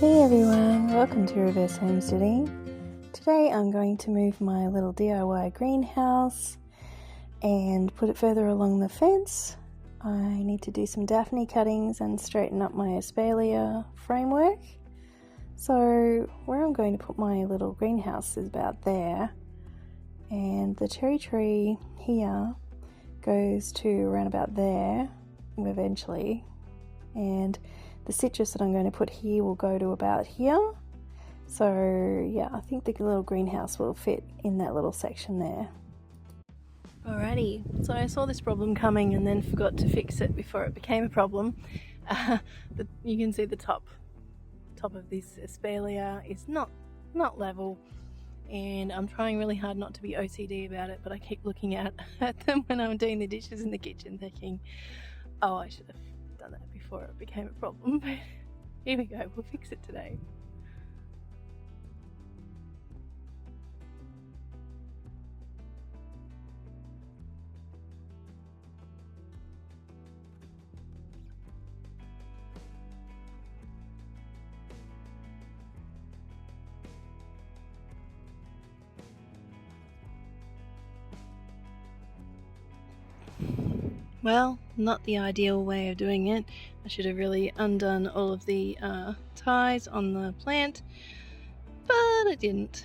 Hey everyone, welcome to Reverse Homesteading. Today I'm going to move my little DIY greenhouse and put it further along the fence. I need to do some Daphne cuttings and straighten up my Espalier framework. So where I'm going to put my little greenhouse is about there, and the cherry tree here goes to around about there eventually, and the citrus that I'm going to put here will go to about here. So yeah, I think the little greenhouse will fit in that little section there. Alrighty, so I saw this problem coming and then forgot to fix it before it became a problem. You can see the top of this Espalier is not level, and I'm trying really hard not to be OCD about it, but I keep looking at them when I'm doing the dishes in the kitchen thinking, oh, I should have done that before it became a problem. But here we go, we'll fix it today. Well, not the ideal way of doing it. I should have really undone all of the ties on the plant, but I didn't.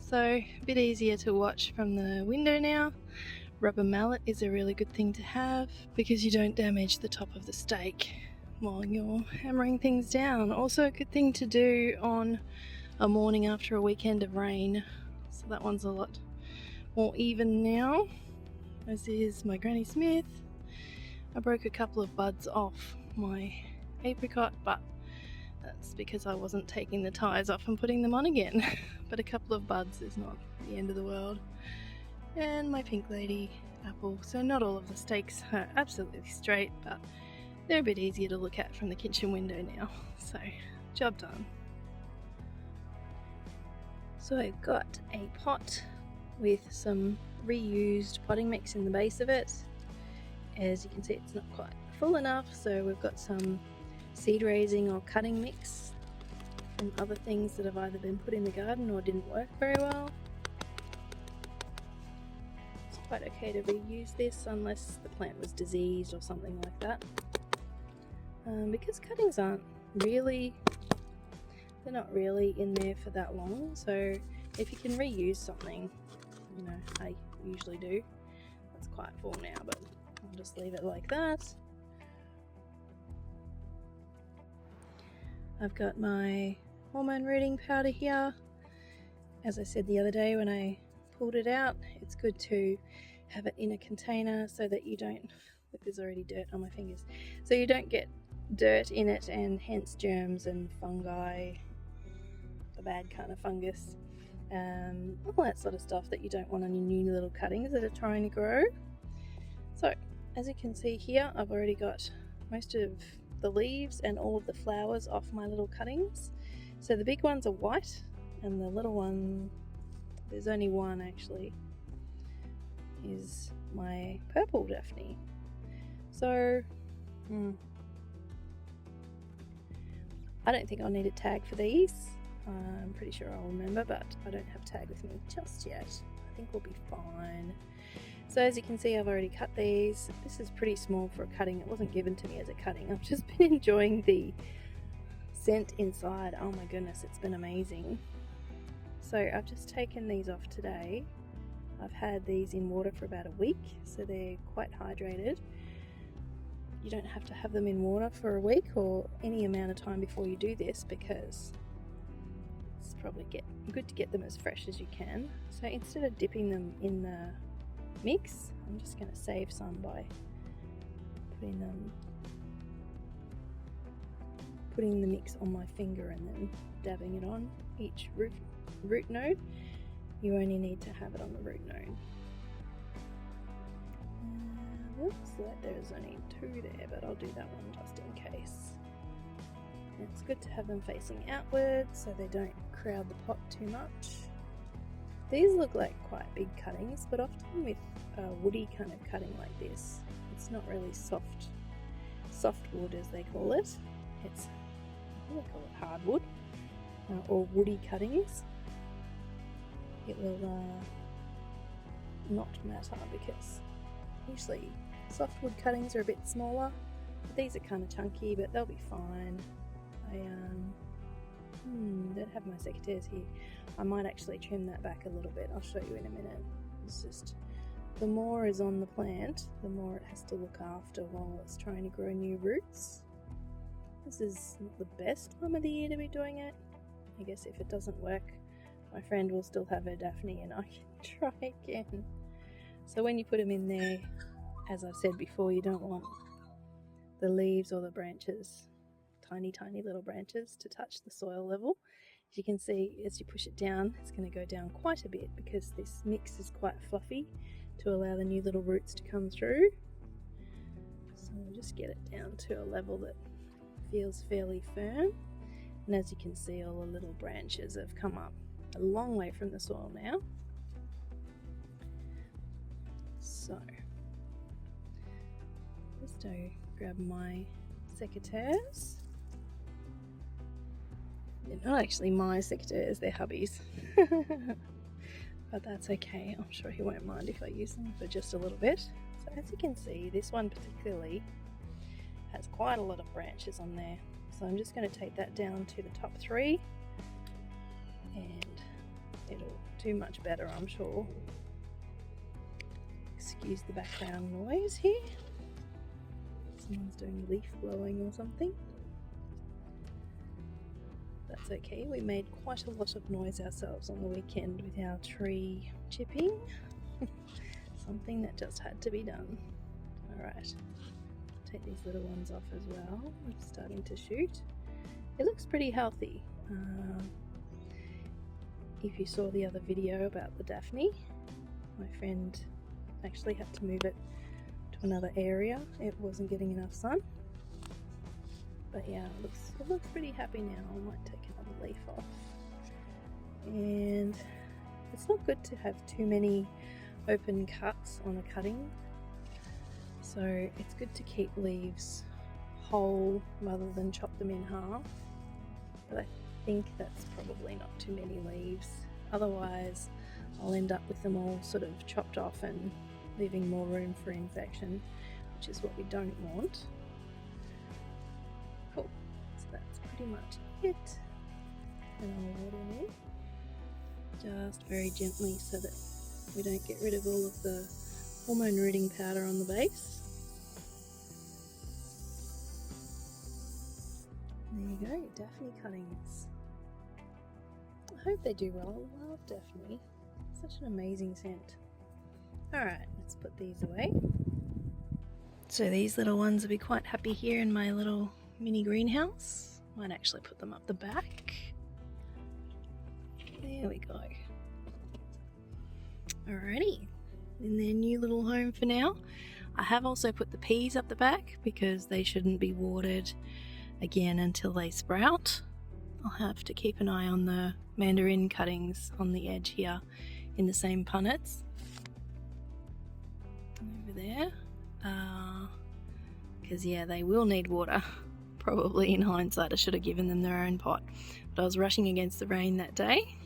So a bit easier to watch from the window now. Rubber mallet is a really good thing to have because you don't damage the top of the stake while you're hammering things down. Also a good thing to do on a morning after a weekend of rain. So that one's a lot more even now. As is my Granny Smith. I broke a couple of buds off my apricot, but that's because I wasn't taking the ties off and putting them on again. But a couple of buds is not the end of the world. And my pink lady apple. So not all of the stakes are absolutely straight, but they're a bit easier to look at from the kitchen window now. So job done. So I've got a pot with some reused potting mix in the base of it. As you can see, it's not quite full enough, so we've got some seed raising or cutting mix and other things that have either been put in the garden or didn't work very well. It's quite okay to reuse this unless the plant was diseased or something like that, because cuttings they're not really in there for that long. So if you can reuse something, you know, I usually do. It's quite full now, but I'll just leave it like that. I've got my hormone rooting powder here. As I said the other day when I pulled it out, it's good to have it in a container so that you don't, look, there's already dirt on my fingers, so you don't get dirt in it and hence germs and fungi, the bad kind of fungus, all that sort of stuff that you don't want on your new little cuttings that are trying to grow. So as you can see here, I've already got most of the leaves and all of the flowers off my little cuttings. So the big ones are white and the little one, there's only one actually, is my purple Daphne. So I don't think I'll need a tag for these. I'm pretty sure I'll remember, but I don't have a tag with me just yet. I think we'll be fine. So as you can see, I've already cut these. This is pretty small for a cutting. It wasn't given to me as a cutting. I've just been enjoying the scent inside. Oh my goodness, it's been amazing. So I've just taken these off today. I've had these in water for about a week, so they're quite hydrated. You don't have to have them in water for a week or any amount of time before you do this, because it's probably good to get them as fresh as you can. So instead of dipping them in the mix, I'm just going to save some by putting the mix on my finger and then dabbing it on each root node. You only need to have it on the root node. Looks like there's only two there, but I'll do that one just in case. And it's good to have them facing outwards so they don't crowd the pot too much. These look like quite big cuttings, but often with woody kind of cutting like this, it's not really soft wood as they call it. It's they call it hardwood, or woody cuttings, it will not matter, because usually softwood cuttings are a bit smaller. These are kind of chunky, but they'll be fine. I don't have my secateurs here. I might actually trim that back a little bit. I'll show you in a minute. It's just, the more is on the plant, the more it has to look after while it's trying to grow new roots. This is not the best time of the year to be doing it. I guess if it doesn't work, my friend will still have her Daphne and I can try again. So when you put them in there, as I've said before, you don't want the leaves or the branches, tiny little branches, to touch the soil level. As you can see, as you push it down, it's going to go down quite a bit because this mix is quite fluffy to allow the new little roots to come through. So we'll just get it down to a level that feels fairly firm. And as you can see, all the little branches have come up a long way from the soil now. So just grab my secateurs. They're not actually my secateurs, they're hubby's. But that's okay, I'm sure he won't mind if I use them for just a little bit. So as you can see, this one particularly has quite a lot of branches on there. So I'm just going to take that down to the top 3 and it'll do much better, I'm sure. Excuse the background noise here. Someone's doing leaf blowing or something. That's okay, we made quite a lot of noise ourselves on the weekend with our tree chipping. Something that just had to be done. Alright, take these little ones off as well. It's starting to shoot. It looks pretty healthy. If you saw the other video about the Daphne, my friend actually had to move it to another area. It wasn't getting enough sun. But yeah, it looks pretty happy now. I might take another leaf off. And it's not good to have too many open cuts on a cutting. So it's good to keep leaves whole rather than chop them in half. But I think that's probably not too many leaves. Otherwise, I'll end up with them all sort of chopped off and leaving more room for infection, which is what we don't want. Cool, so that's pretty much it. And I'll water in, just very gently so that we don't get rid of all of the hormone rooting powder on the base. There you go, Daphne cuttings. I hope they do well. I love Daphne. Such an amazing scent. Alright, let's put these away. So these little ones will be quite happy here in my little mini greenhouse. Might actually put them up the back. There we go. Alrighty, in their new little home for now. I have also put the peas up the back because they shouldn't be watered again until they sprout. I'll have to keep an eye on the mandarin cuttings on the edge here in the same punnets. Over there. Because yeah, they will need water. Probably in hindsight I should have given them their own pot. But I was rushing against the rain that day.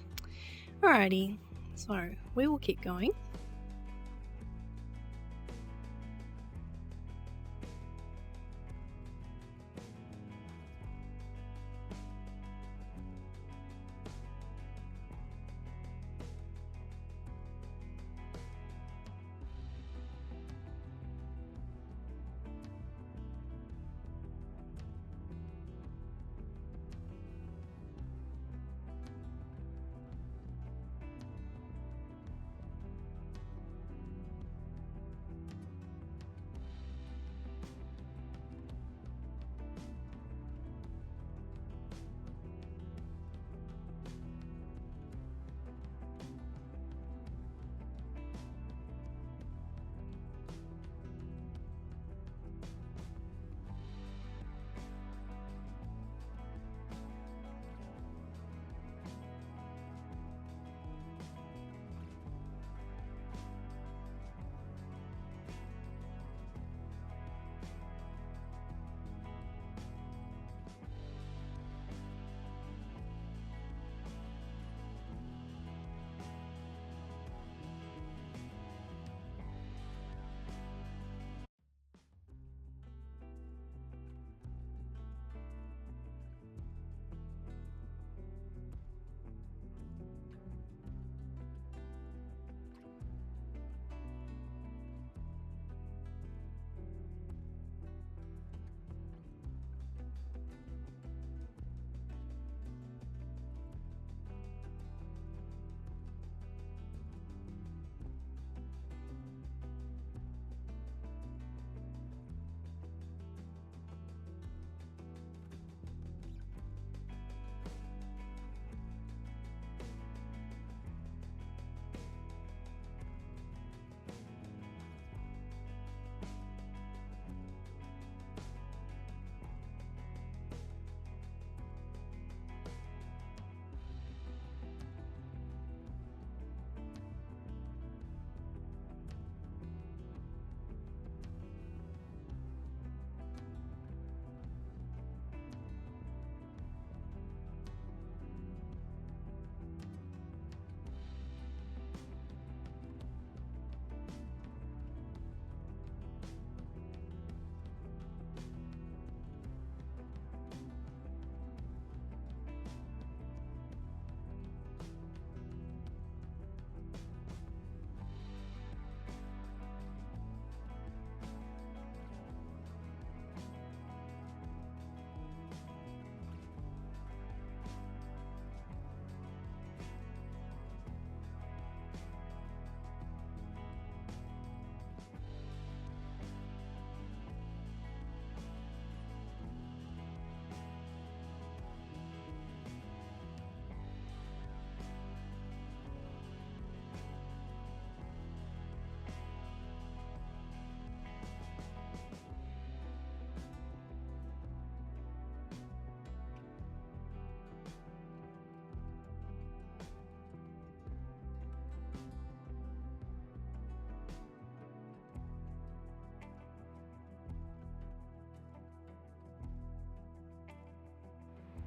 Alrighty, so we will keep going.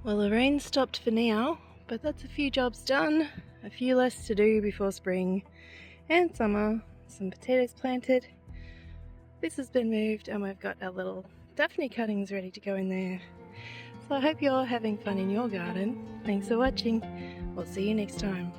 Well, the rain stopped for now, but that's a few jobs done, a few less to do before spring and summer. Some potatoes planted. This has been moved and we've got our little Daphne cuttings ready to go in there. So I hope you're having fun in your garden. Thanks for watching. We'll see you next time.